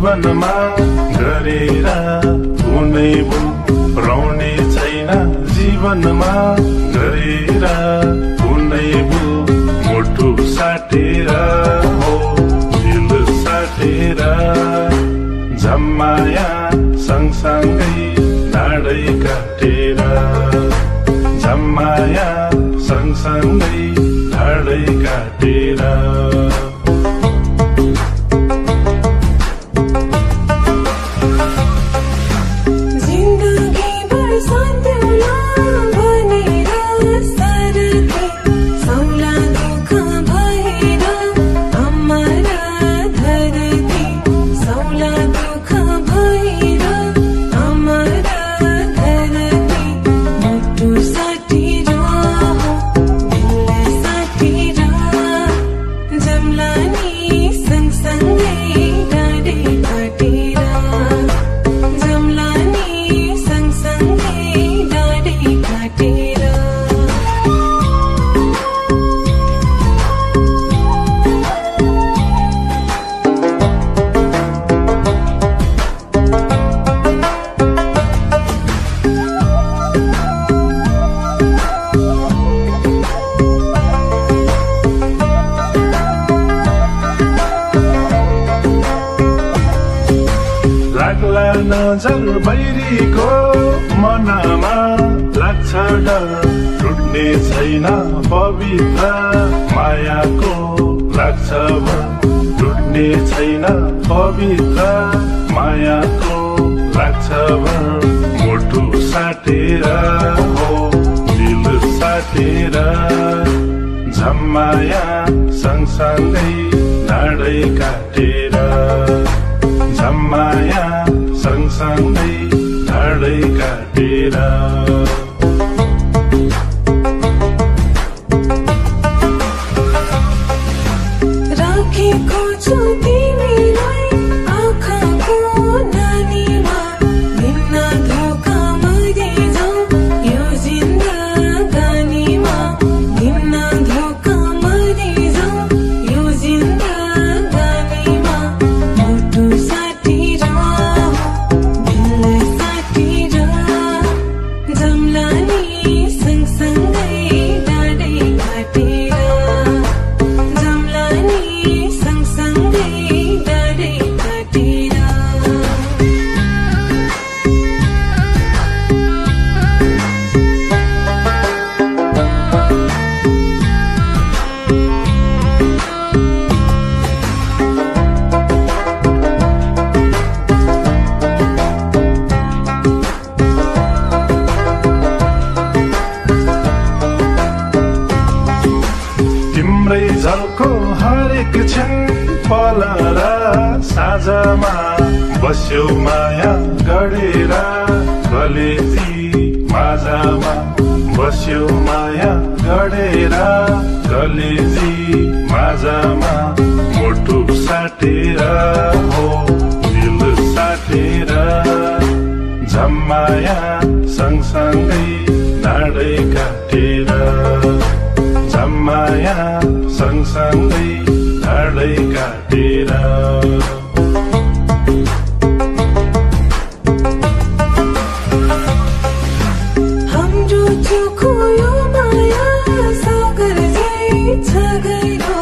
जीवनमा गरेर कुनै भुल रहने छैन जीवनमा गरेर कुनै भुल मुटु साटेर हो दिल साटेर जम्माया सँगसँगै ढाडै काटेर जम्माया सँगसँगै ढाडै काटेर नजर बैरीको मनमा लाग्छ डर टुट्ने छैन पवित्र मायाको लाग्छ टुट्ने छैन पवित्र मायाको लाग्छ मुटु साटेर हो दिल साटेर झम्माया सँगसँगै ढाडै काटेर जम्माया सँगसँगै ढाडै काटेर राखेको छु तिमीलाई आँखाको नानीमा निन्न धोका मरिजाऊ यो जिन्दगानीमा निन्न धोका मरिजाऊ यो जिन्दगानीमा मुटु साटेर दिल साटेर जम्ला नि सँगसँगै ढाडै काटेर जम्ला नि सँगसँगै ढाडै काटेर तिम्रै झल्को हरेक क्षण पल र साँझमा बस्यो माया गढेर कलेजी माझमा बस्यो माया गढेर कलेजी माझमा मुटु साटेर हो दिल साटेर जम्माया सँगसँगै ढाडै काटेर जम्माया सँगसँगै ढाडै काटेर हाम्रो चोखो यो माया सागर झै छ गहिरो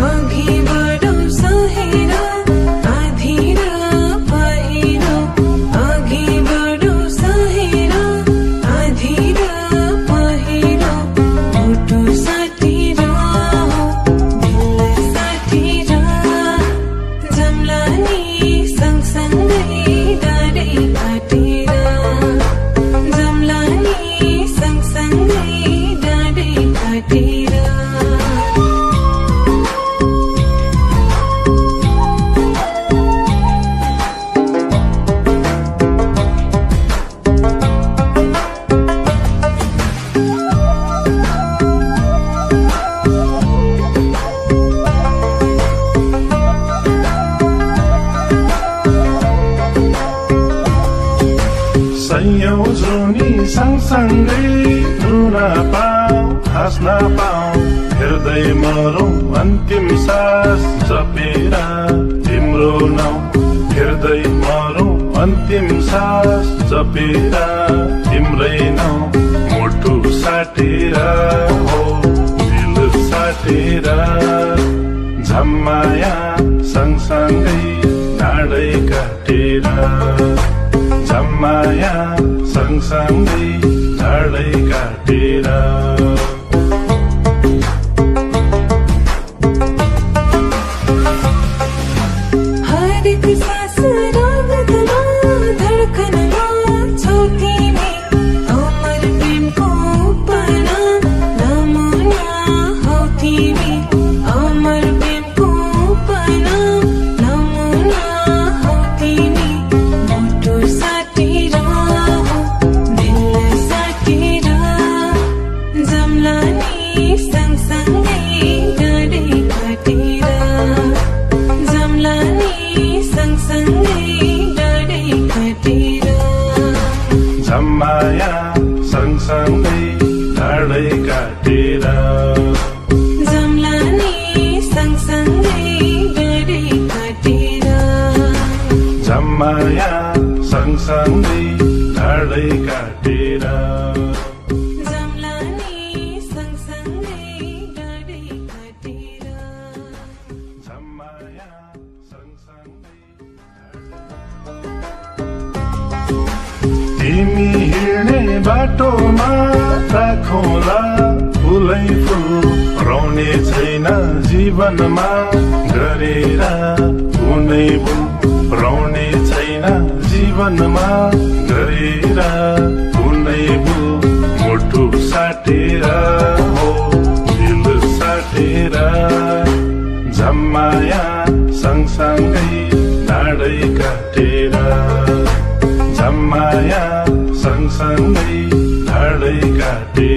अघि बढौँ सहेर आधी र पहिरो अघि बढौँ सहेर आधी र पहिरो मुटु साटेर दिल साटेर जम्ला नि सँगसँगै ढाडै काटेर जम्ला नि सँगसँगै ढाडै काटेर सयौं जुनी सँगसँगै रुन पाऊ हाँस्न पाऊ हेर्दै मरौं अन्तिम सास जपेर तिम्रो नाउँ हेर्दै मरौं अन्तिम सास जपेर तिम्रै नाउँ मुटु साटेर हो दिल साटेर झम्माया सँगसँगै नाडै काटेर झम्माया सँगसँगै नाडै काटेर झम्माया सँगसँगै नाडै काटेर जम्लानी सँगसँगै डाँडै काटेर झम्माया सँगसँगै नाडै काटेर जम्लानी सँगसँगै डाँडै काटेर झम्माया सँगसँगै तिमी हिँड्ने बाटोमा राखौँला फुलै फुल रहने छैन जीवनमा गरेर कुनै भुल रहने छैन जीवनमा गरेर कुनै भुल मुटु साटेर हो दिल साटेर झम्माया सँगसँगै नाडै काटेर झम्माया सँगसँगै नाडै काटेर